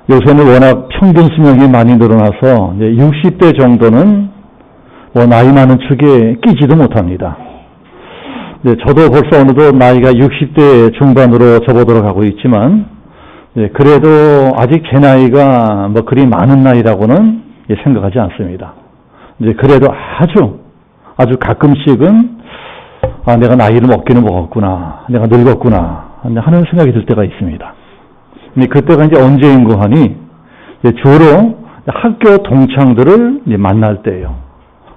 요새는 워낙 평균 수명이 많이 늘어나서 이제 60대 정도는 뭐 나이 많은 축에 끼지도 못합니다. 저도 벌써 어느덧 나이가 60대 중반으로 접어들어 가고 있지만, 그래도 아직 제 나이가 뭐 그리 많은 나이라고는 생각하지 않습니다. 그래도 아주 가끔씩은 내가 나이를 먹기는 먹었구나, 내가 늙었구나 하는 생각이 들 때가 있습니다. 그때가 이제 언제인고 하니 주로 학교 동창들을 만날 때예요.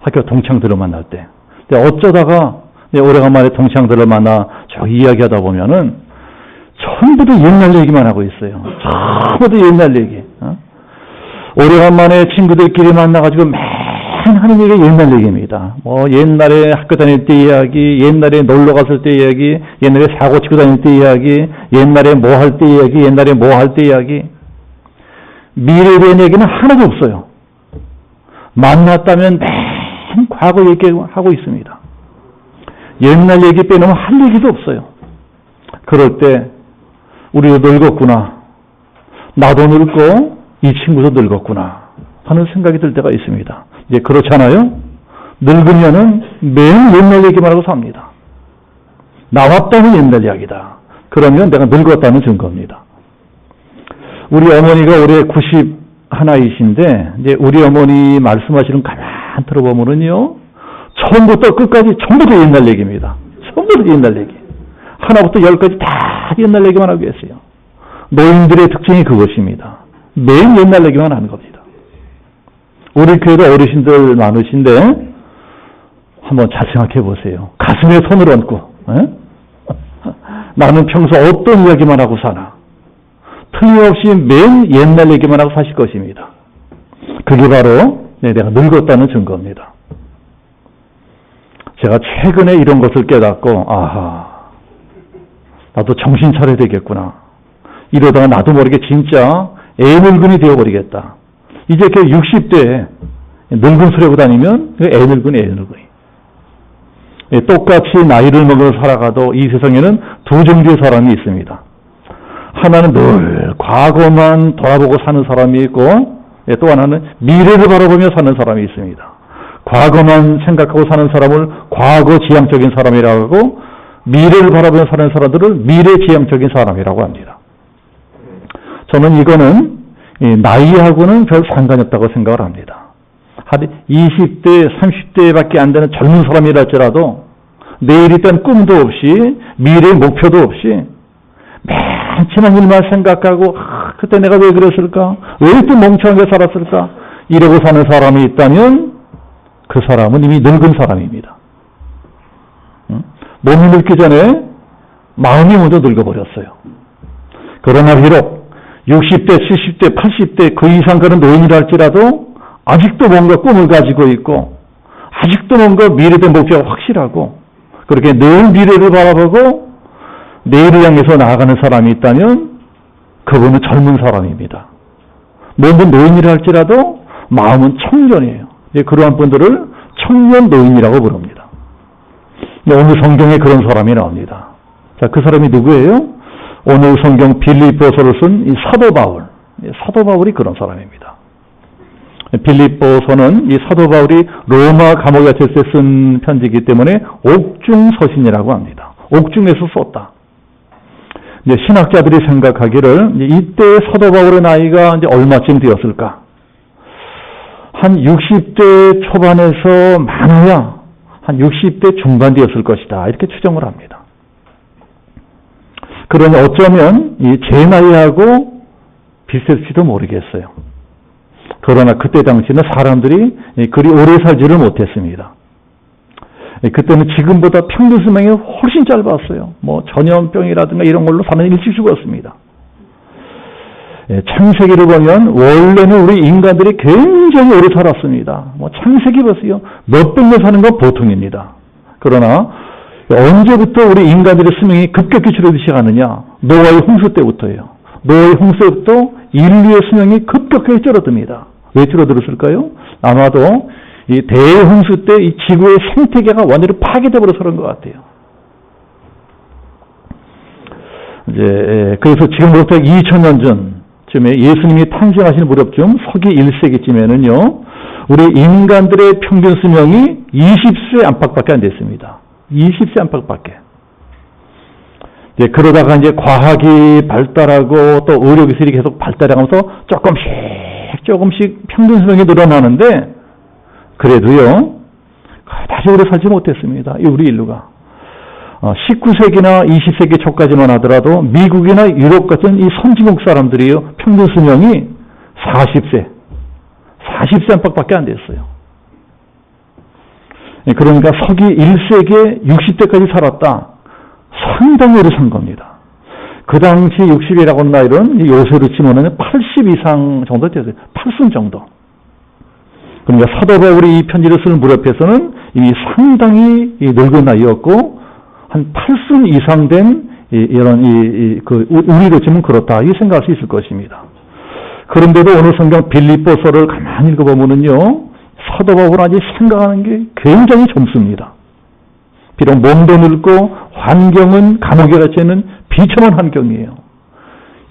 학교 동창들을 만날 때. 어쩌다가 오래간만에 동창들을 만나 저 이야기하다 보면은 전부 다 옛날 얘기만 하고 있어요. 전부 다 옛날 얘기. 오래간만에 친구들끼리 만나가지고 맨 하는 얘기가 옛날 얘기입니다. 뭐 옛날에 학교 다닐 때 이야기, 옛날에 놀러 갔을 때 이야기, 옛날에 사고 치고 다닐 때 이야기, 옛날에 뭐 할 때 이야기, 옛날에 뭐 할 때 이야기. 미래에 대한 얘기는 하나도 없어요. 만났다면 맨 과거 얘기하고 있습니다. 옛날 얘기 빼놓으면 할 얘기도 없어요. 그럴 때 우리도 늙었구나, 나도 늙고 이 친구도 늙었구나 하는 생각이 들 때가 있습니다. 그렇잖아요. 늙으면은 매일 옛날 얘기만 하고 삽니다. 나왔다는 옛날 이야기다. 그러면 내가 늙었다는 증거입니다. 우리 어머니가 올해 91이신데 이제 우리 어머니 말씀하시는 가만 들어보면은요, 처음부터 끝까지 전부 다 옛날 얘기입니다. 전부 다 옛날 얘기. 하나부터 열까지 다 옛날 얘기만 하고 계세요. 노인들의 특징이 그것입니다. 매일 옛날 얘기만 하는 겁니다. 우리 교회도 어르신들 많으신데 한번 잘 생각해 보세요. 가슴에 손을 얹고 나는 평소 어떤 이야기만 하고 사나. 틀림없이 매일 옛날 얘기만 하고 사실 것입니다. 그게 바로 내가 늙었다는 증거입니다. 제가 최근에 이런 것을 깨닫고 나도 정신 차려야 되겠구나. 이러다가 나도 모르게 진짜 애늙은이 되어버리겠다. 이제 60대에 늙은 소리하고 다니면 애늙은이. 똑같이 나이를 먹어 살아가도 이 세상에는 두 종류의 사람이 있습니다. 하나는 늘 과거만 돌아보고 사는 사람이 있고, 또 하나는 미래를 바라보며 사는 사람이 있습니다. 과거만 생각하고 사는 사람을 과거 지향적인 사람이라고 하고, 미래를 바라보며 사는 사람들을 미래 지향적인 사람이라고 합니다. 저는 이거는 나이하고는 별 상관이 없다고 생각을 합니다. 한 20대, 30대밖에 안 되는 젊은 사람이라 할지라도 내일에 대한 꿈도 없이 미래의 목표도 없이 맨 지난 일만 생각하고 그때 내가 왜 그랬을까? 왜 또 멍청하게 살았을까? 이러고 사는 사람이 있다면 그 사람은 이미 늙은 사람입니다. 몸이 늙기 전에 마음이 먼저 늙어버렸어요. 그러나 비록 60대, 70대, 80대 그 이상 그런 노인이라 할지라도 아직도 뭔가 꿈을 가지고 있고 아직도 뭔가 미래에 대한 목표가 확실하고 그렇게 늘 미래를 바라보고 내일을 향해서 나아가는 사람이 있다면 그분은 젊은 사람입니다. 몸은 노인이라 할지라도 마음은 청년이에요. 그러한 분들을 청년 노인이라고 부릅니다. 오늘 성경에 그런 사람이 나옵니다. 자, 그 사람이 누구예요? 오늘 성경 빌립보서를 쓴 이 사도 바울. 사도 바울이 그런 사람입니다. 빌립보서는 이 사도 바울이 로마 감옥에 갇혔을 때 쓴 편지이기 때문에 옥중서신이라고 합니다. 옥중에서 썼다. 이제 신학자들이 생각하기를 이때 사도 바울의 나이가 이제 얼마쯤 되었을까? 한 60대 초반에서 많아야 한 60대 중반 되었을 것이다. 이렇게 추정을 합니다. 그러니 어쩌면 제 나이하고 비슷할지도 모르겠어요. 그러나 그때 당시는 사람들이 그리 오래 살지를 못했습니다. 그때는 지금보다 평균 수명이 훨씬 짧았어요. 뭐 전염병이라든가 이런 걸로 사람이 일찍 죽었습니다. 창세기를 보면 원래는 우리 인간들이 굉장히 오래 살았습니다. 뭐 창세기 보세요. 몇백 년 사는 건 보통입니다. 그러나 언제부터 우리 인간들의 수명이 급격히 줄어들기 시작하느냐? 노아의 홍수 때부터예요. 노아의 홍수부터 인류의 수명이 급격하게 줄어듭니다. 왜 줄어들었을까요? 아마도 이 대홍수 때 이 지구의 생태계가 완전히 파괴돼 버려서 그런 것 같아요. 이제 그래서 지금부터 2000년 전 쯤에 예수님이 탄생하신 무렵쯤 서기 1세기쯤에는요, 우리 인간들의 평균 수명이 20세 안팎밖에 안 됐습니다. 20세 안팎밖에. 그러다가 이제 과학이 발달하고 또 의료기술이 계속 발달하면서 조금씩 평균 수명이 늘어나는데, 그래도요, 그다지 오래 살지 못했습니다. 우리 인류가. 19세기나 20세기 초까지만 하더라도 미국이나 유럽 같은 이 선진국 사람들이요, 평균 수명이 40세 안팎밖에 안 됐어요. 그러니까 서기 1세기에 60대까지 살았다. 상당히 오래 산 겁니다. 그 당시 60이라고 하는 나이는 요새로 치면은 80 이상 정도 됐어요. 80 정도. 그러니까 사도 바울이 이 편지를 쓰는 무렵에서는 이미 상당히 늙은 나이였고, 한 80 이상 된 우리로 치면 그렇다, 이 생각할 수 있을 것입니다. 그런데도 오늘 성경 빌립보서를 가만히 읽어보면은요, 사도 바울은 아직 생각하는 게 굉장히 젊습니다. 비록 몸도 늙고 환경은 감옥에 갇혀 있는 비참한 환경이에요.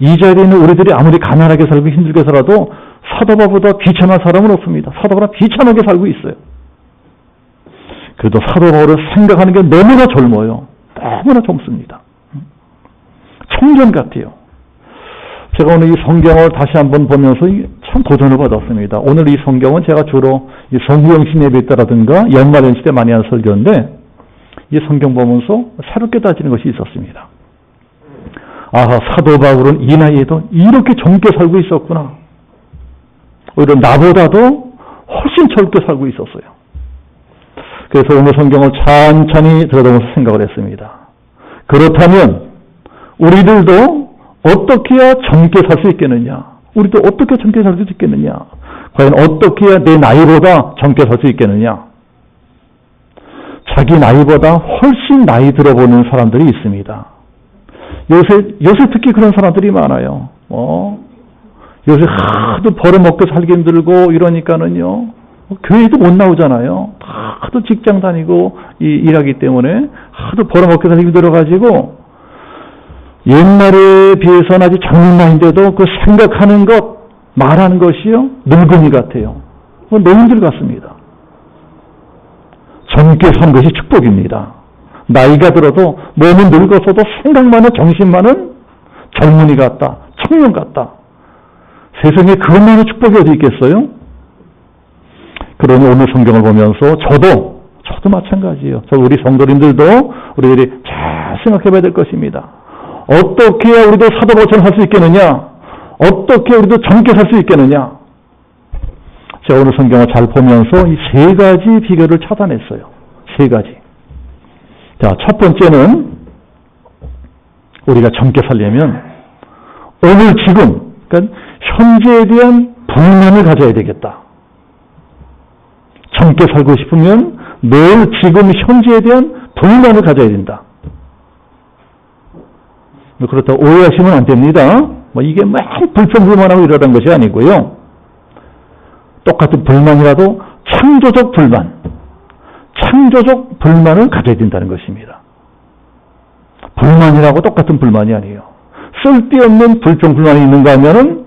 이 자리에 있는 우리들이 아무리 가난하게 살고 힘들게 살아도 사도 바울보다 비참한 사람은 없습니다. 사도 바울은 비참하게 살고 있어요. 그래도 사도 바울을 생각하는 게 너무나 젊어요. 너무나 젊습니다. 청년 같아요. 제가 오늘 이 성경을 다시 한번 보면서 참 도전을 받았습니다. 오늘 이 성경은 제가 주로 이 성구영신 예배 때라든가 연말연시 때 많이 하는 설교인데, 이 성경 보면서 새롭게 따지는 것이 있었습니다. 아하, 사도 바울은 이 나이에도 이렇게 젊게 살고 있었구나. 오히려 나보다도 훨씬 젊게 살고 있었어요. 그래서 오늘 성경을 천천히 들여다보면서 생각을 했습니다. 그렇다면 우리들도 어떻게 해야 젊게 살 수 있겠느냐? 우리도 어떻게 젊게 살 수 있겠느냐? 과연 어떻게 해야 내 나이보다 젊게 살 수 있겠느냐? 자기 나이보다 훨씬 나이 들어보는 사람들이 있습니다. 요새 특히 그런 사람들이 많아요. 요새 하도 벌어먹고 살기 힘들고 이러니까는요, 교회도 못 나오잖아요. 하도 직장 다니고 일하기 때문에 하도 벌어먹고 살기 힘들어가지고 옛날에 비해서는 아직 젊은 나이인데도 그 생각하는 것, 말하는 것이요, 늙은이 같아요. 노인들 같습니다. 젊게 사는 것이 축복입니다. 나이가 들어도 몸은 늙었어도 생각만은, 정신만은 젊은이 같다, 청년 같다. 세상에 그것만의 축복이 어디 있겠어요? 그러니 오늘 성경을 보면서 저도 마찬가지예요. 우리 성도님들도 우리들이 잘 생각해 봐야 될 것입니다. 어떻게 해야 우리도 사도 바울처럼 할 수 있겠느냐? 어떻게 우리도 젊게 살 수 있겠느냐? 제가 오늘 성경을 잘 보면서 이 세 가지 비결을 찾아냈어요. 세 가지. 자, 첫 번째는 우리가 젊게 살려면 오늘 지금, 그러니까 현재에 대한 불만을 가져야 되겠다. 젊게 살고 싶으면 늘 지금 현재에 대한 불만을 가져야 된다. 그렇다고 오해하시면 안 됩니다. 이게 막 불평불만하고 이러는 것이 아니고요. 똑같은 불만이라도 창조적 불만을 가져야 된다는 것입니다. 불만이라고 똑같은 불만이 아니에요. 쓸데없는 불평불만이 있는가 하면은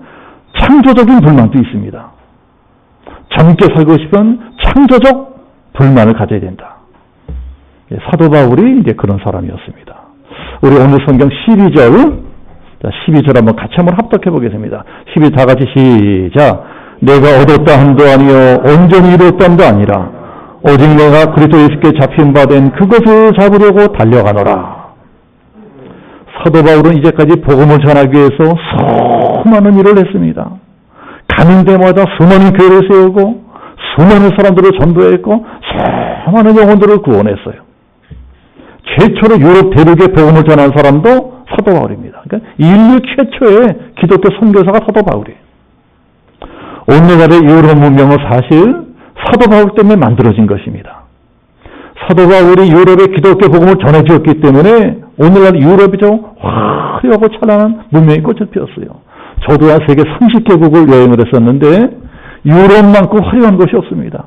창조적인 불만도 있습니다. 젊게 살고 싶으면 창조적 불만을 가져야 된다. 사도 바울이 이제 그런 사람이었습니다. 우리 오늘 성경 12절, 12절 한번 합독해 보겠습니다. 12절 다 같이 시작. 내가 얻었다 함도 아니요 온전히 이뤘다 함도 아니라 오직 내가 그리스도 예수께 잡힌 바 된 그것을 잡으려고 달려가노라. 사도 바울은 이제까지 복음을 전하기 위해서 수많은 일을 했습니다. 가는 데마다 수많은 교회를 세우고 수많은 사람들을 전도했고 수많은 영혼들을 구원했어요. 최초로 유럽 대륙에 복음을 전한 사람도 사도 바울입니다. 그러니까 인류 최초의 기독교 선교사가 사도 바울이에요. 오늘날의 유럽 문명은 사실 사도 바울 때문에 만들어진 것입니다. 사도 바울이 유럽에 기독교 복음을 전해주었기 때문에 오늘날 유럽이 좀 화려하고 찬란한 문명이 꽃을 피웠어요. 저도 한 세계 30개국을 여행을 했었는데 유럽만큼 화려한 것이 없습니다.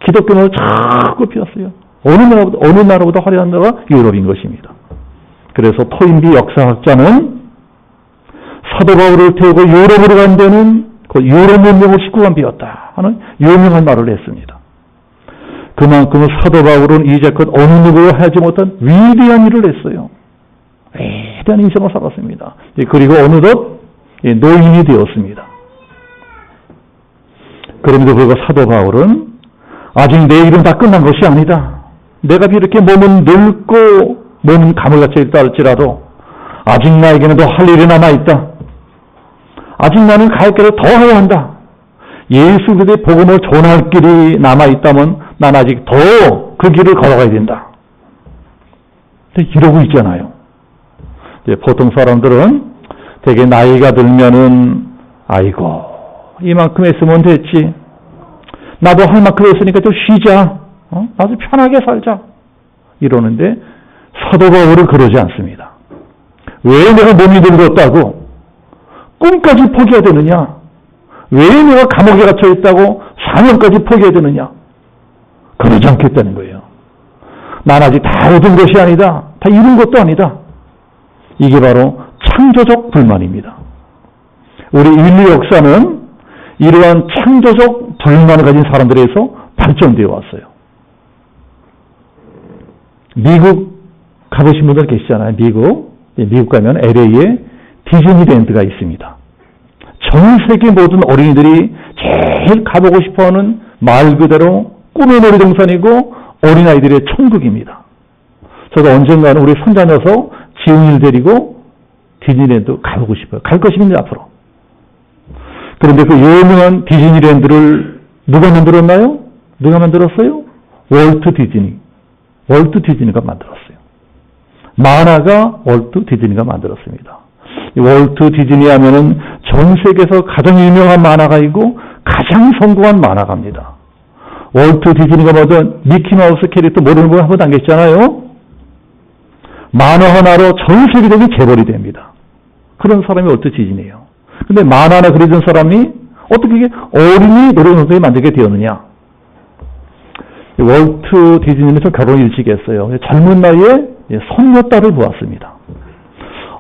기독교는 자꾸 피웠어요. 어느 나라보다 화려한 나라가 유럽인 것입니다. 그래서 토인비 역사학자는 사도 바울을 태우고 유럽으로 간 데는 그 유럽 문명을 19간 비웠다 하는 유명한 말을 했습니다. 그만큼 사도 바울은 이제껏 어느 누구도 하지 못한 위대한 일을 했어요. 위대한 인생을 살았습니다. 그리고 어느덧 노인이 되었습니다. 그럼에도 불구하고 사도 바울은 아직 내 일은 다 끝난 것이 아니다. 내가 이렇게 몸은 늙고 몸은 감을 갇혀 있다 할지라도 아직 나에게는 더 할 일이 남아있다. 아직 나는 갈 길을 더 해야 한다. 예수 그리스도의 복음을 전할 길이 남아있다면 난 아직 더 그 길을 걸어가야 된다. 이러고 있잖아요. 보통 사람들은 되게 나이가 들면은 아이고 이만큼 했으면 됐지. 나도 할 만큼 했으니까 좀 쉬자. 아주 편하게 살자. 이러는데 사도 바울은 그러지 않습니다. 왜 내가 몸이 늙었다고 꿈까지 포기해야 되느냐? 왜 내가 감옥에 갇혀 있다고 사명까지 포기해야 되느냐? 그러지 않겠다는 거예요. 난 아직 다 얻은 것이 아니다. 다 이룬 것도 아니다. 이게 바로 창조적 불만입니다. 우리 인류 역사는 이러한 창조적 불만을 가진 사람들에서 발전되어 왔어요. 미국 가보신 분들 계시잖아요. 미국 가면 LA에 디즈니랜드가 있습니다. 전 세계 모든 어린이들이 제일 가보고 싶어하는 말 그대로 꿈의 놀이동산이고 어린아이들의 천국입니다. 저도 언젠가는 우리 손자녀서 지훈이를 데리고 디즈니랜드 가보고 싶어요. 갈 것이면 앞으로. 그런데 그 유명한 디즈니랜드를 누가 만들었나요? 누가 만들었어요? 월트 디즈니가 만들었어요. 만화가 월트 디즈니가 만들었습니다. 월트 디즈니 하면은 전 세계에서 가장 유명한 만화가이고 가장 성공한 만화가입니다. 월트 디즈니가 먼저 미키마우스 캐릭터 모르는 분 한 번도 안 계시잖아요. 만화 하나로 전 세계적인 재벌이 됩니다. 그런 사람이 월트 디즈니예요. 근데 만화 하나 그려준 사람이 어떻게 이게 어린이 놀이동산에 만들게 되었느냐? 월트 디즈니는 좀 결혼 일찍 했어요. 젊은 나이에 손녀딸을 보았습니다.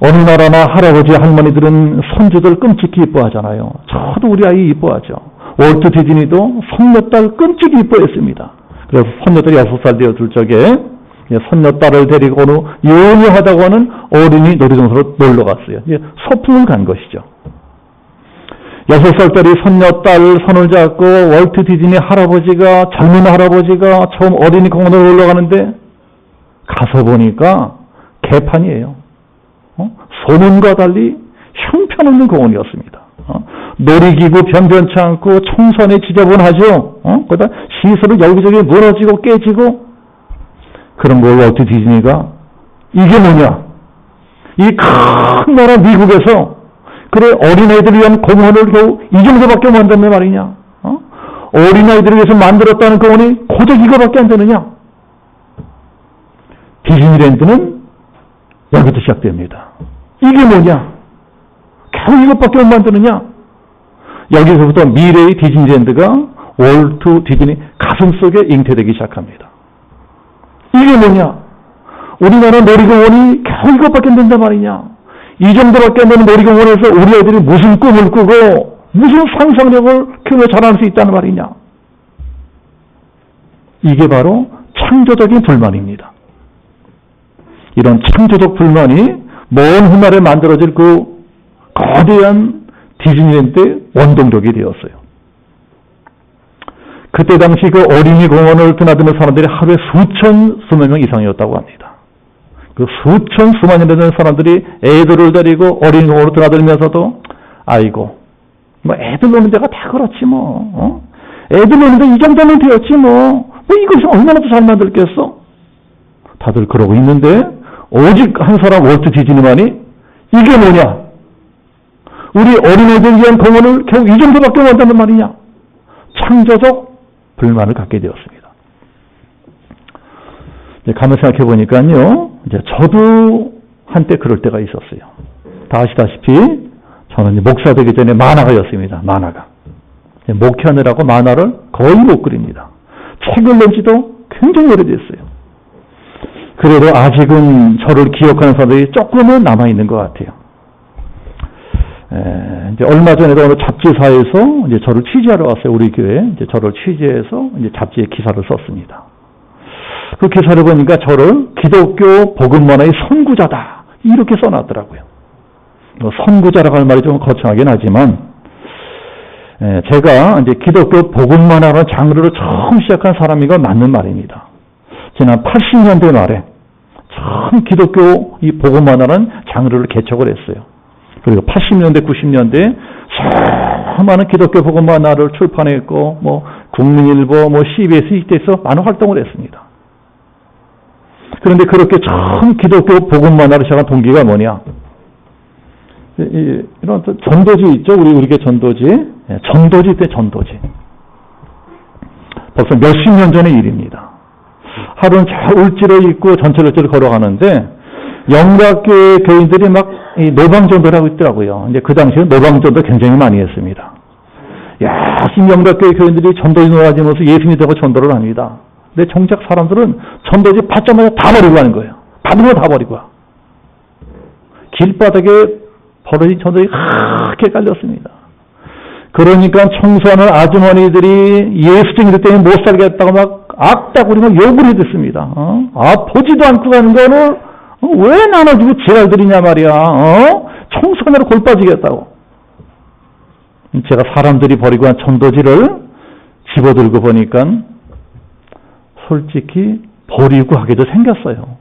어느 나라나 할아버지 할머니들은 손주들 끔찍히 이뻐하잖아요. 저도 우리 아이 이뻐하죠. 월트 디즈니도 손녀딸 끔찍히 이뻐했습니다. 그래서 손녀딸이 6살 되었을 적에 손녀딸을 데리고 연유하다고 하는 어린이 놀이동산으로 놀러 갔어요. 소풍을 간 것이죠. 6살짜리 손녀딸 손을 잡고 월트 디즈니 할아버지가 젊은 할아버지가 처음 어린이 공원으로 놀러 가는데 가서 보니까 개판이에요. 소문과 달리 형편없는 공원이었습니다. 놀이기구 변변치 않고 청소년이 지저분하죠. 거기다 시설을 여기저기 무너지고 깨지고 그런 걸 월트 디즈니가 이게 뭐냐? 이 큰 나라 미국에서 그래 어린아이들을 위한 공원을 겨우 이 정도밖에 만든단 말이냐? 어린아이들을 위해서 만들었다는 공원이 고작 이거밖에 안 되느냐? 디즈니랜드는 여기부터 시작됩니다. 이게 뭐냐? 겨우 이것밖에 못 만드느냐? 여기서부터 미래의 디즈니랜드가 월트 디즈니 가슴속에 잉태되기 시작합니다. 이게 뭐냐? 우리나라 놀이공원이 겨우 이것밖에 안 된단 말이냐? 이 정도밖에 안 되는 놀이공원에서 우리 애들이 무슨 꿈을 꾸고 무슨 상상력을 키워 자랄 수 있다는 말이냐? 이게 바로 창조적인 불만입니다. 이런 창조적 불만이 먼 훗날에 만들어질 그 거대한 디즈니랜드의 원동력이 되었어요. 그때 당시 그 어린이 공원을 드나드는 사람들이 하루에 수만 명 이상이었다고 합니다. 그 수만 명 되는 사람들이 애들을 데리고 어린이 공원으로 드나들면서도 아이고 뭐 애들 노는 데가 다 그렇지 뭐 애들 노는 데 이 정도면 되었지 뭐 이것이 얼마나 더 잘 만들겠어? 다들 그러고 있는데 오직 한 사람 월트 디즈니만이 이게 뭐냐? 우리 어린애들 위한 공원을 겨우 이 정도밖에 못한단 말이냐? 창조적 불만을 갖게 되었습니다. 가만 생각해 보니까요, 이제 저도 한때 그럴 때가 있었어요. 다 아시다시피 저는 목사 되기 전에 만화가였습니다. 만화가. 목회하느라고 만화를 거의 못 그립니다. 책을 낸 지도 굉장히 오래됐어요. 그래도 아직은 저를 기억하는 사람들이 조금은 남아있는 것 같아요. 이제 얼마 전에도 어느 잡지사에서 이제 저를 취재하러 왔어요. 우리 교회. 이제 저를 취재해서 이제 잡지에 기사를 썼습니다. 그 기사를 보니까 저를 기독교 복음문화의 선구자다. 이렇게 써놨더라고요. 선구자라고 할 말이 좀 거창하긴 하지만, 제가 이제 기독교 복음문화라는 장르를 처음 시작한 사람이가 맞는 말입니다. 지난 80년대 말에 처음 기독교 이 복음문화라는 장르를 개척을 했어요. 그리고 80년대, 90년대에 수많은 기독교 복음문화를 출판했고, 뭐 국민일보, 뭐 CBS 이때에서 많은 활동을 했습니다. 그런데 그렇게 처음 기독교 복음문화를 시작한 동기가 뭐냐? 이런 전도지 있죠? 우리 교회 전도지. 전도지 때 전도지. 벌써 몇십 년 전의 일입니다. 하루는 저 울지를 입고 전철을 걸어가는데 영락교회 교인들이 막 노방전도를 하고 있더라고요. 이제 그 당시에 노방전도 굉장히 많이 했습니다. 열심히 영락교회 교인들이 전도지 놀아주면서 예수님이 되고 전도를 합니다. 근데 정작 사람들은 전도지 받자마자 다 버리고 가는 거예요. 받은 거 다 버리고 와. 길바닥에 버려진 전도지 크게 깔렸습니다. 그러니까 청소하는 아주머니들이 예수쟁이들 때문에 못 살겠다고 막 악다구리 막 욕을 해댔습니다. 보지도 않고 가는 거를 왜 나눠주고 지랄들이냐 말이야. 청소하느라 골 빠지겠다고. 제가 사람들이 버리고 한 전도지를 집어들고 보니까 솔직히 버리고 하게도 생겼어요.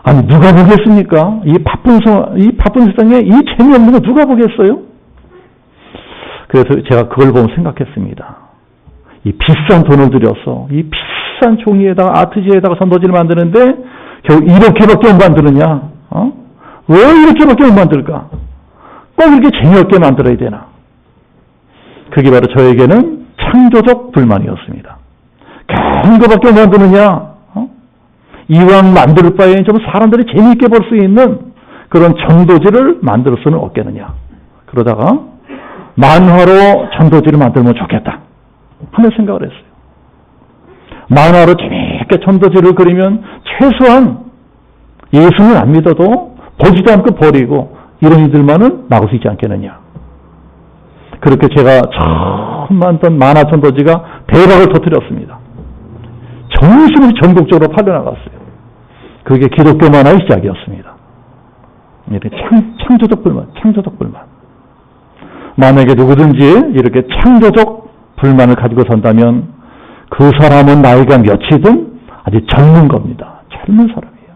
아니 누가 보겠습니까? 이 바쁜 세상에 이 재미없는 거 누가 보겠어요? 그래서 제가 그걸 보면 생각했습니다. 이 비싼 돈을 들여서 이 비싼 종이에다가 아트지에다가 전도지를 만드는데 겨우 이렇게밖에 못 만드느냐? 왜 이렇게밖에 못 만들까? 꼭 이렇게 재미없게 만들어야 되나? 그게 바로 저에게는 창조적 불만이었습니다. 그런 거밖에 못 만드느냐? 이왕 만들 바에 좀 사람들이 재미있게 볼 수 있는 그런 전도지를 만들 수는 없겠느냐? 그러다가 만화로 전도지를 만들면 좋겠다 하는 생각을 했어요. 만화로 재미있게 전도지를 그리면 최소한 예수는 안 믿어도 보지도 않고 버리고 이런 이들만은 막을 수 있지 않겠느냐. 그렇게 제가 처음 만든 만화 전도지가 대박을 터뜨렸습니다. 정신없이 전국적으로 팔려나갔어요. 그게 기독교 만화의 시작이었습니다. 창조적 불만. 만약에 누구든지 이렇게 창조적 불만을 가지고 선다면 그 사람은 나이가 몇이든 아주 젊은 겁니다. 젊은 사람이에요.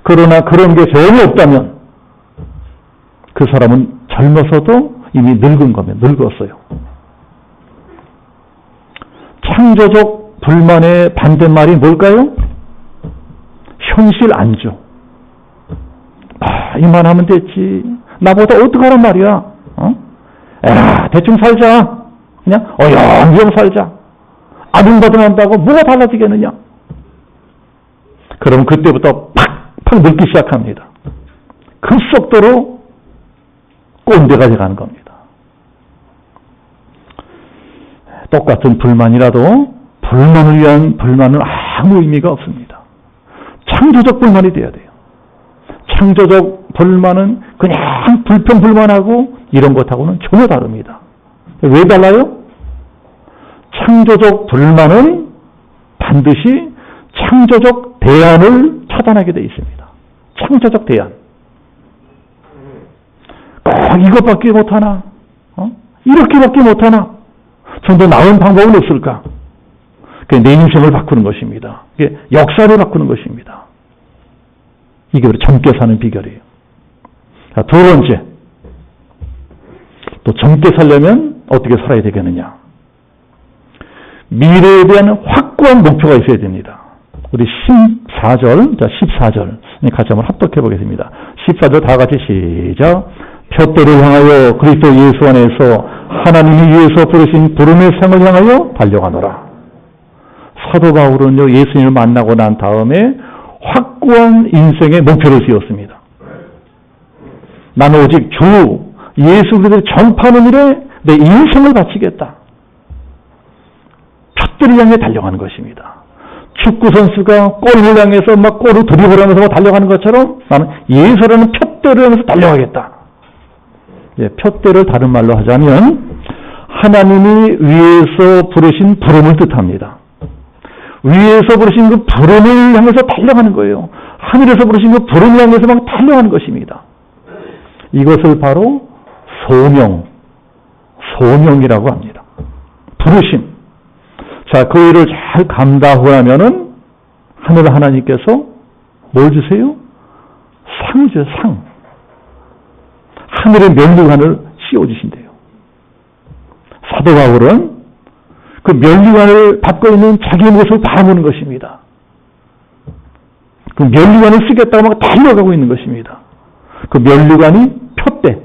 그러나 그런 게 전혀 없다면 그 사람은 젊어서도 이미 늙은 겁니다. 늙었어요. 창조적 불만의 반대말이 뭘까요? 현실 안주. 이만하면 됐지. 나보다 어떡하란 말이야. 에라, 대충 살자. 그냥 어영영 살자. 아둥바둥 한다고 뭐가 달라지겠느냐. 그럼 그때부터 팍팍 늙기 시작합니다. 급속도로 꼰대가 돼가는 겁니다. 똑같은 불만이라도 불만을 위한 불만은 아무 의미가 없습니다. 창조적 불만이 돼야 돼요. 창조적 불만은 그냥 불평불만하고 이런 것하고는 전혀 다릅니다. 왜 달라요? 창조적 불만은 반드시 창조적 대안을 처단하게 되어 있습니다. 창조적 대안. 꼭 이것밖에 못하나? 이렇게밖에 못하나? 좀 더 나은 방법은 없을까? 그게 내 인생을 바꾸는 것입니다. 그게 역사를 바꾸는 것입니다. 이게 우리 젊게 사는 비결이에요. 자, 두 번째. 또 젊게 살려면 어떻게 살아야 되겠느냐. 미래에 대한 확고한 목표가 있어야 됩니다. 우리 14절, 자, 14절. 같이 한번 합독해 보겠습니다. 14절 다 같이 시작. 푯대를 향하여 그리스도 예수 안에서 하나님이 위에서 부르신 부름의 상을 향하여 달려가노라. 사도 바울은요, 예수님을 만나고 난 다음에 확고한 인생의 목표를 세웠습니다. 나는 오직 주 예수 그리스도를 전파하는 일에 내 인생을 바치겠다. 푯대를 향해 달려가는 것입니다. 축구 선수가 골을 향해서 막 골을 드리블하면서 달려가는 것처럼 나는 예수라는 푯대를 향해서 달려가겠다. 표대를 다른 말로 하자면 하나님이 위에서 부르신 부름을 뜻합니다. 위에서 부르신 그 부름을 향해서 달려가는 거예요. 하늘에서 부르신 그 부름을 향해서 막 달려가는 것입니다. 이것을 바로 소명이라고 합니다. 부르심. 자, 그 일을 잘 감당하면은 하늘 하나님께서 뭘 주세요? 상을 줘요, 상. 하늘의 면류관을 씌워주신대요. 사도 바울은 그 면류관을 받고 있는 자기의 모습을 바라보는 것입니다. 그 면류관을 쓰겠다고 막 달려가고 있는 것입니다. 그 면류관이 표대.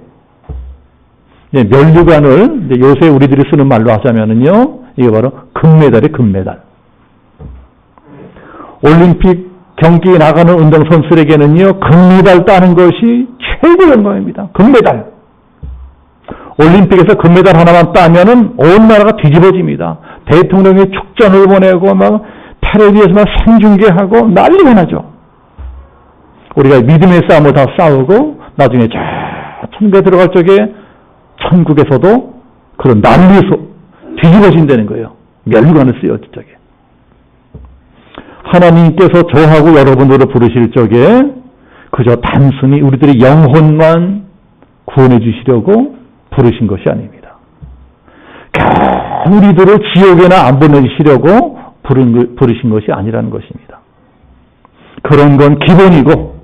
면류관을 요새 우리들이 쓰는 말로 하자면은요, 이게 바로 금메달이에요, 금메달. 올림픽 경기에 나가는 운동선수에게는요, 금메달 따는 것이 최고 영광입니다. 금메달. 올림픽에서 금메달 하나만 따면은 온 나라가 뒤집어집니다. 대통령이 축전을 보내고 막 텔레비에서 막 생중계하고 난리가 나죠. 우리가 믿음의 싸움을 다 싸우고 나중에 저 천국에 들어갈 적에 천국에서도 그런 난리에서 뒤집어진다는 거예요. 면류관을 쓰여 적에. 하나님께서 저하고 여러분들을 부르실 적에 그저 단순히 우리들의 영혼만 구원해 주시려고 부르신 것이 아닙니다. 우리들을 지옥에나 안 보내시려고 부르신 것이 아니라는 것입니다. 그런 건 기본이고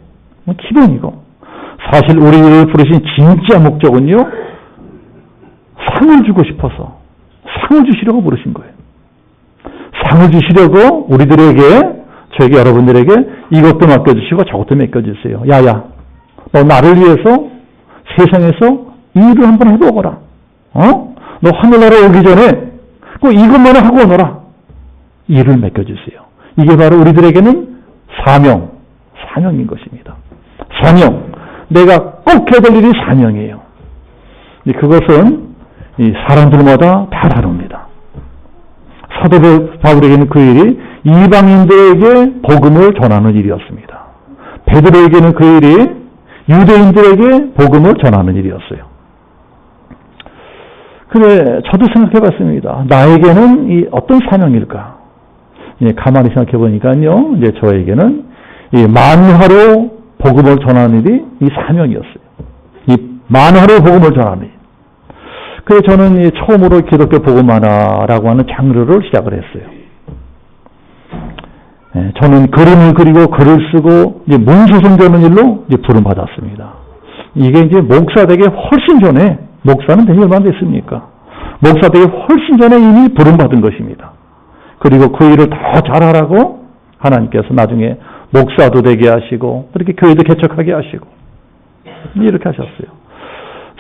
사실 우리를 부르신 진짜 목적은요, 상을 주고 싶어서 상을 주시려고 부르신 거예요. 상을 주시려고 우리들에게, 저에게, 여러분들에게 이것도 맡겨주시고 저것도 맡겨주세요. 야야, 너 나를 위해서 세상에서 일을 한번 해보거라. 너 하늘나라 오기 전에 꼭 이것만 하고 오너라. 일을 맡겨주세요. 이게 바로 우리들에게는 사명인 것입니다. 사명. 내가 꼭 해야 될 일이 사명이에요. 그것은 이 사람들마다 다 다릅니다. 사도 바울에게는 그 일이 이방인들에게 복음을 전하는 일이었습니다. 베드로에게는 그 일이 유대인들에게 복음을 전하는 일이었어요. 그래, 저도 생각해 봤습니다. 나에게는 이 어떤 사명일까? 가만히 생각해 보니까요, 이제 저에게는 이 만화로 복음을 전하는 일이 이 사명이었어요. 이 만화로 복음을 전하는 일. 그래서 저는 처음으로 기독교 복음만화라고 하는 장르를 시작을 했어요. 저는 그림을 그리고 글을 쓰고 이제 문서 손대는 일로 이제 부름받았습니다. 이게 이제 목사 되기 훨씬 전에, 목사는 되게 얼마나 됐습니까? 목사 되기 훨씬 전에 이미 부름받은 것입니다. 그리고 그 일을 더 잘하라고 하나님께서 나중에 목사도 되게 하시고, 그렇게 교회도 개척하게 하시고, 이렇게 하셨어요.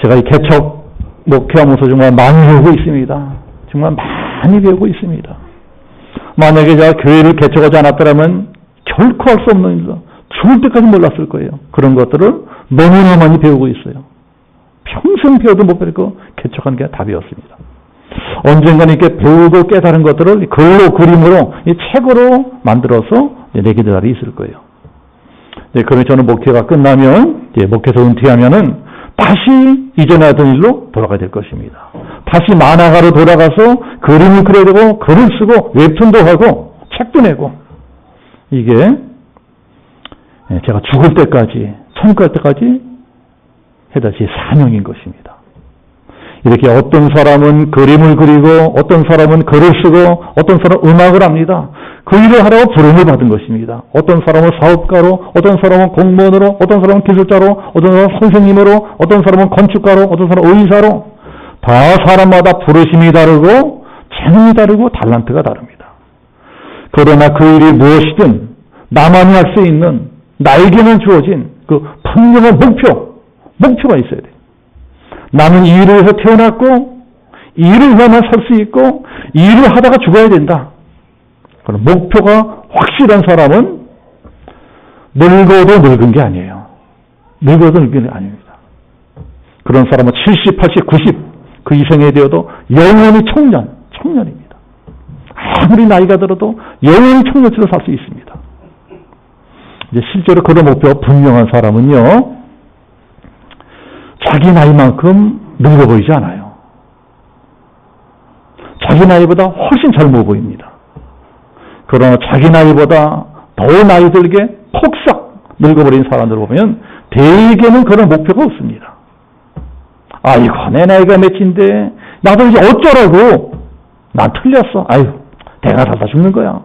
제가 이 개척 목회하면서 정말 많이 배우고 있습니다. 정말 많이 배우고 있습니다. 만약에 제가 교회를 개척하지 않았더라면 결코 할 수 없는 일로 죽을 때까지 몰랐을 거예요. 그런 것들을 너무나 많이 배우고 있어요. 평생 배워도 못 배우고 개척하는 게 답이었습니다. 언젠가는 이렇게 배우고 깨달은 것들을 글로, 그림으로, 이 책으로 만들어서 내게 자리에 있을 거예요. 그러면 저는 목회가 끝나면, 목회에서 은퇴하면은 다시 이전에 하던 일로 돌아가야 될 것입니다. 다시 만화가로 돌아가서 그림을 그려야 되고, 글을 쓰고, 웹툰도 하고, 책도 내고, 이게 제가 죽을 때까지, 천국 갈 때까지 해다시 사명인 것입니다. 이렇게 어떤 사람은 그림을 그리고, 어떤 사람은 글을 쓰고, 어떤 사람은 음악을 합니다. 그 일을 하라고 부름을 받은 것입니다. 어떤 사람은 사업가로, 어떤 사람은 공무원으로, 어떤 사람은 기술자로, 어떤 사람은 선생님으로, 어떤 사람은 건축가로, 어떤 사람은 의사로, 다 사람마다 부르심이 다르고 재능이 다르고 달란트가 다릅니다. 그러나 그 일이 무엇이든 나만이 할 수 있는, 나에게만 주어진 그 분명한 목표가 있어야 돼요. 나는 이 일을 위해서 태어났고, 이 일을 위해만 살 수 있고, 이 일을 하다가 죽어야 된다. 그런 목표가 확실한 사람은 늙어도 늙은 게 아니에요. 늙어도 늙은 게 아닙니다. 그런 사람은 70, 80, 90 그 이생에 되어도 영원히 청년입니다. 아무리 나이가 들어도 영원히 청년처럼 살 수 있습니다. 이제 실제로 그런 목표가 분명한 사람은요, 자기 나이만큼 늙어 보이지 않아요. 자기 나이보다 훨씬 젊어 보입니다. 그러나 자기 나이보다 더 나이 들게 폭삭 늙어버린 사람들 보면 대개는 그런 목표가 없습니다. 아이고, 내 나이가 몇인데 나도 이제 어쩌라고. 난 틀렸어. 아유, 내가 살다 죽는 거야.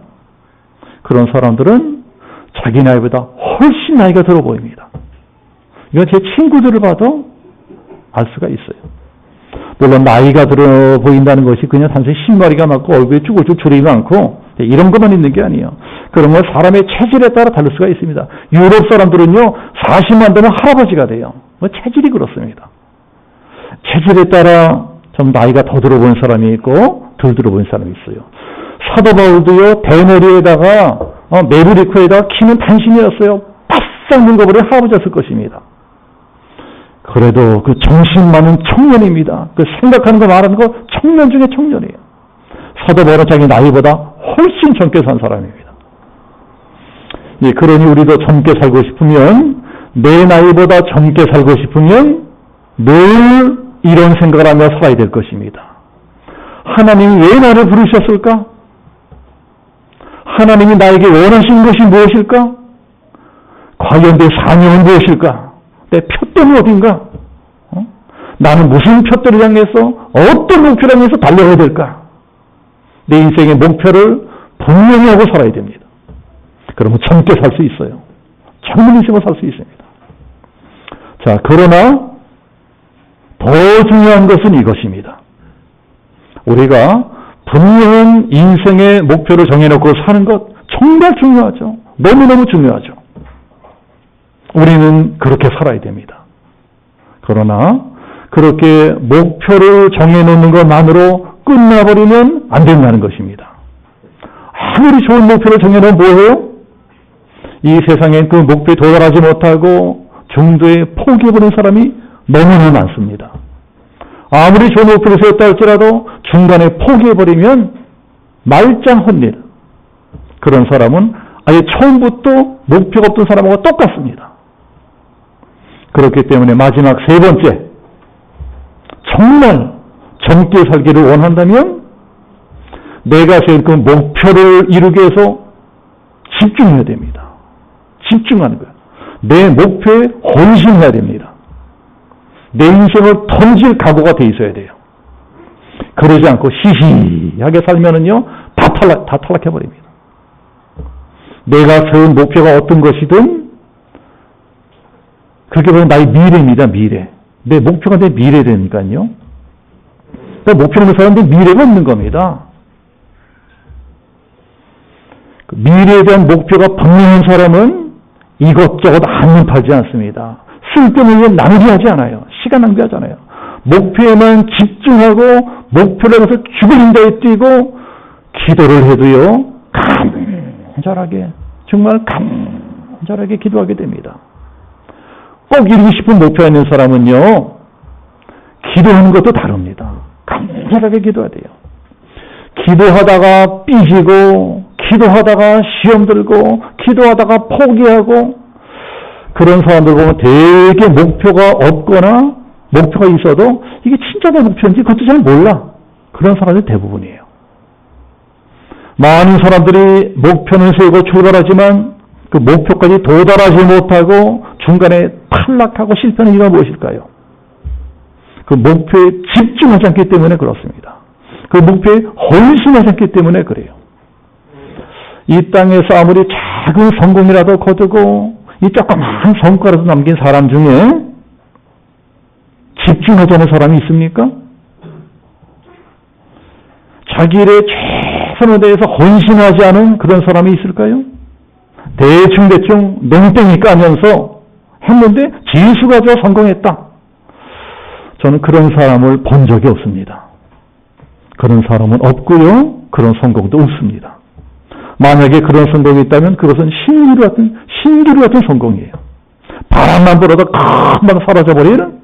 그런 사람들은 자기 나이보다 훨씬 나이가 들어 보입니다. 이건 제 친구들을 봐도 알 수가 있어요. 물론 나이가 들어 보인다는 것이 그냥 단순히 신머리가 많고 얼굴에 쭈글쭈글 주름이 많고 이런 것만 있는 게 아니에요. 그런 건 사람의 체질에 따라 다를 수가 있습니다. 유럽 사람들은요, 40만 되면 할아버지가 돼요. 체질이 그렇습니다. 체질에 따라 좀 나이가 더 들어 보이는 사람이 있고 덜 들어 보이는 사람이 있어요. 사도 바울도요, 대머리에다가 메브리코에다가 키는 단신이었어요. 바싹 늙어버린 할아버지였을 것입니다. 그래도 그 정신 많은 청년입니다. 그 생각하는 거 말하는 거 청년 중에 청년이에요. 사도 바울은 자기 나이보다 훨씬 젊게 산 사람입니다. 예, 그러니 우리도 젊게 살고 싶으면, 내 나이보다 젊게 살고 싶으면 늘 이런 생각을 하며 살아야 될 것입니다. 하나님이 왜 나를 부르셨을까? 하나님이 나에게 원하시는 것이 무엇일까? 과연 내 사명은 무엇일까? 내 표대는 어딘가? 나는 무슨 표대를 향해서, 어떤 목표를 향해서 달려가야 될까? 내 인생의 목표를 분명히 하고 살아야 됩니다. 그러면 젊게 살 수 있어요. 젊은 인생을 살 수 있습니다. 자, 그러나 더 중요한 것은 이것입니다. 우리가 분명한 인생의 목표를 정해놓고 사는 것 정말 중요하죠. 너무너무 중요하죠. 우리는 그렇게 살아야 됩니다. 그러나 그렇게 목표를 정해놓는 것만으로 끝나버리면 안 된다는 것입니다. 아무리 좋은 목표를 정해놓으면 뭐예요? 이 세상에 그 목표에 도달하지 못하고 중도에 포기해버린 사람이 너무나 많습니다. 아무리 좋은 목표를 세웠다 할지라도 중간에 포기해버리면 말짱 헛일. 그런 사람은 아예 처음부터 목표가 없던 사람하고 똑같습니다. 그렇기 때문에 마지막 세 번째, 정말 젊게 살기를 원한다면 내가 세운 그 목표를 이루기 위해서 집중해야 됩니다. 집중하는 거예요. 내 목표에 헌신해야 됩니다. 내 인생을 던질 각오가 돼 있어야 돼요. 그러지 않고 시시하게 살면은요, 다 탈락해버립니다. 내가 세운 목표가 어떤 것이든, 그렇게 보면 나의 미래입니다, 미래. 내 목표가 내 미래되니까요. 목표는 사람인데 미래가 없는 겁니다. 미래에 대한 목표가 분명한 사람은 이것저것 한눈팔지 않습니다. 쓸데없는 낭비하지 않아요. 시간 낭비하지 않아요. 목표에만 집중하고 목표를 해서 죽을 힘다에 뛰고 기도를 해도요, 간절하게, 정말 간절하게 기도하게 됩니다. 꼭 이루고 싶은 목표가 있는 사람은요, 기도하는 것도 다릅니다. 간절하게 기도해야 돼요. 기도하다가 삐지고, 기도하다가 시험 들고, 기도하다가 포기하고, 그런 사람들 보면 되게 목표가 없거나 목표가 있어도 이게 진짜 내 목표인지 그것도 잘 몰라. 그런 사람들이 대부분이에요. 많은 사람들이 목표는 세우고 출발하지만 그 목표까지 도달하지 못하고 중간에 탈락하고 실패하는 이유가 무엇일까요? 그 목표에 집중하지 않기 때문에 그렇습니다. 그 목표에 헌신하지 않기 때문에 그래요. 이 땅에서 아무리 작은 성공이라도 거두고 이 조그만 성과라도 남긴 사람 중에 집중하지 않은 사람이 있습니까? 자기 일에 최선을 다해서 헌신하지 않은 그런 사람이 있을까요? 대충 농땡이 까면서 했는데 지수가 저 성공했다. 저는 그런 사람을 본 적이 없습니다. 그런 사람은 없고요. 그런 성공도 없습니다. 만약에 그런 성공이 있다면 그것은 신기루 같은 성공이에요. 바람만 불어도 금방 사라져버리는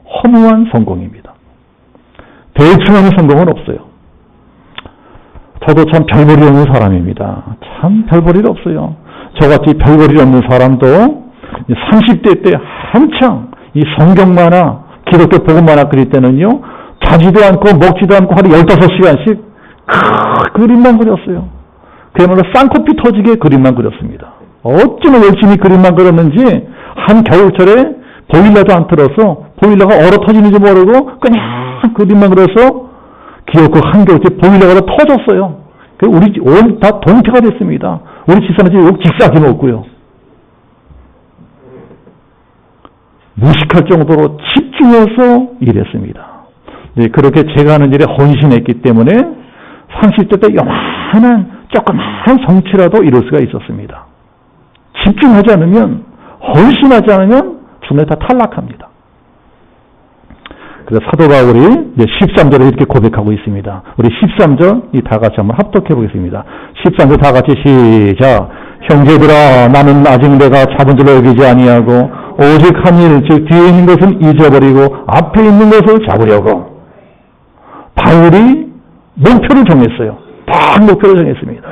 허무한 성공입니다. 대충 하는 성공은 없어요. 저도 참 별볼이 없는 사람입니다. 참 별볼이 없어요. 저같이 별볼이 없는 사람도 30대 때 한창 이 성경 만화, 기독교 복음만화 그릴 때는요, 자지도 않고 먹지도 않고 하루 15시간씩 그림만 그렸어요. 그야말로 쌍코피 터지게 그림만 그렸습니다. 어찌나 열심히 그림만 그렸는지 한 겨울철에 보일러도 안 틀어서 보일러가 얼어 터지는지 모르고 그냥 그림만 그려서 기어코 한겨울째 보일러가 다 터졌어요. 우리 집 온 다 동태가 됐습니다. 우리 집사람은 욕 직사하게 먹고요. 무식할 정도로 집중해서 일했습니다. 네, 그렇게 제가 하는 일에 헌신했기 때문에 30대 때 요만한 조그마한 성취라도 이룰 수가 있었습니다. 집중하지 않으면, 헌신하지 않으면 중간에 다 탈락합니다. 그래서 사도 바울이 13절에 이렇게 고백하고 있습니다. 우리 13절 다 같이 한번 합독해 보겠습니다. 13절 다 같이 시작. 형제들아, 나는 아직 내가 잡은 줄로 여기지 아니하고 오직 한 일, 즉 뒤에 있는 것은 잊어버리고 앞에 있는 것을 잡으려고. 바울이 목표를 정했어요. 딱 목표를 정했습니다.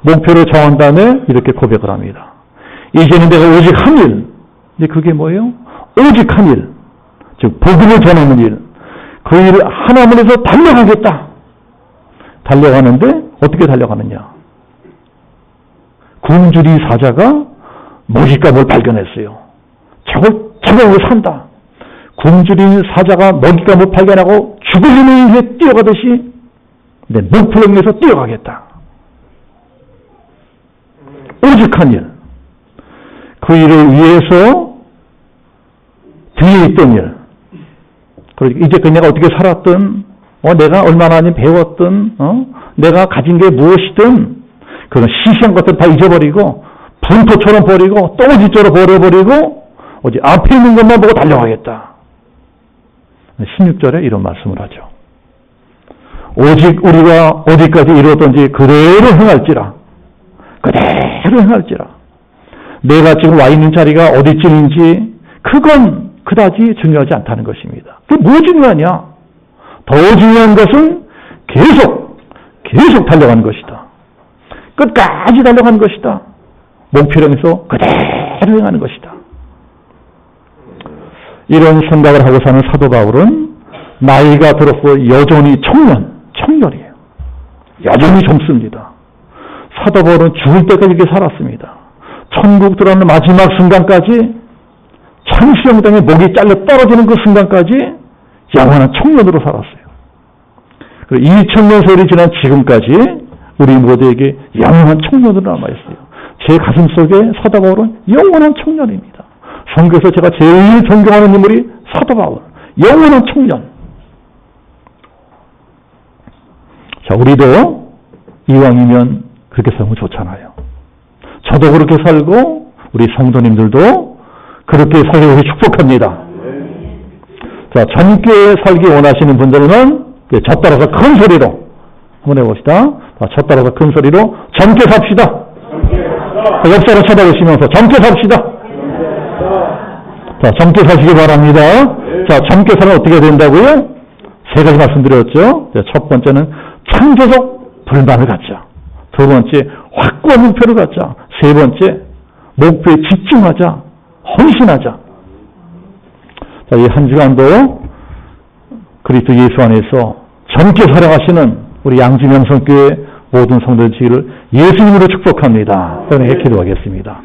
목표를 정한 다음에 이렇게 고백을 합니다. 이제는 내가 오직 한 일. 근데 그게 뭐예요? 오직 한 일. 즉 복음을 전하는 일. 그 일을 하나님을 해서 달려가겠다. 달려가는데 어떻게 달려가느냐. 굶주리 사자가 먹잇감을 발견했어요. 저걸 산다. 굶주린 사자가 먹잇감을 발견하고 죽을 힘을 위해 뛰어가듯이 내 목표를 위해서 뛰어가겠다. 오직 한 일. 그 일을 위해서 뒤에 있던 일. 그러니까 이제 내가 어떻게 살았든, 내가 얼마나 배웠든, 내가 가진 게 무엇이든 그런 시시한 것들 다 잊어버리고 분토처럼 버리고 똥지처럼 버려버리고 오직 앞에 있는 것만 보고 달려가겠다. 16절에 이런 말씀을 하죠. 오직 우리가 어디까지 이루었던지 그대로 행할지라. 그대로 행할지라. 내가 지금 와 있는 자리가 어디쯤인지 그건 그다지 중요하지 않다는 것입니다. 그게 뭐 중요하냐? 더 중요한 것은 계속 달려가는 것이다. 끝까지 달려가는 것이다. 목표를 향해서 그대로 행하는 것이다. 이런 생각을 하고 사는 사도 바울은 나이가 들었고 여전히 청년이에요. 여전히 젊습니다. 사도 바울은 죽을 때까지 이렇게 살았습니다. 천국 들어가는 마지막 순간까지 창시형당에 목이 잘려 떨어지는 그 순간까지 영원한 청년으로 살았어요. 그리고 2000년 세월이 지난 지금까지 우리 모두에게 영원한 청년으로 남아있어요. 제 가슴 속에 사도 바울은 영원한 청년입니다. 성경에서 제가 제일 존경하는 인물이 사도 바울, 영원한 청년. 자, 우리도 이왕이면 그렇게 살면 좋잖아요. 저도 그렇게 살고 우리 성도님들도 그렇게 살기를 축복합니다. 자, 젊게 살기 원하시는 분들은 저 따라서 큰 소리로 한번 해봅시다. 저 따라서 큰 소리로 젊게 삽시다. 옆사로 쳐다보시면서 젊게 삽시다. 자, 젊게 사시기 바랍니다. 자, 젊게 살면 어떻게 된다고요? 세 가지 말씀드렸죠. 첫 번째는 창조적 불만을 갖자. 두 번째, 확고한 목표를 갖자. 세 번째, 목표에 집중하자. 헌신하자. 자, 이 한 주간도 그리스도 예수 안에서 젊게 살아가시는 우리 양지명성교회 모든 성도들 지기를 예수님으로 축복합니다. 저는 기도하겠습니다.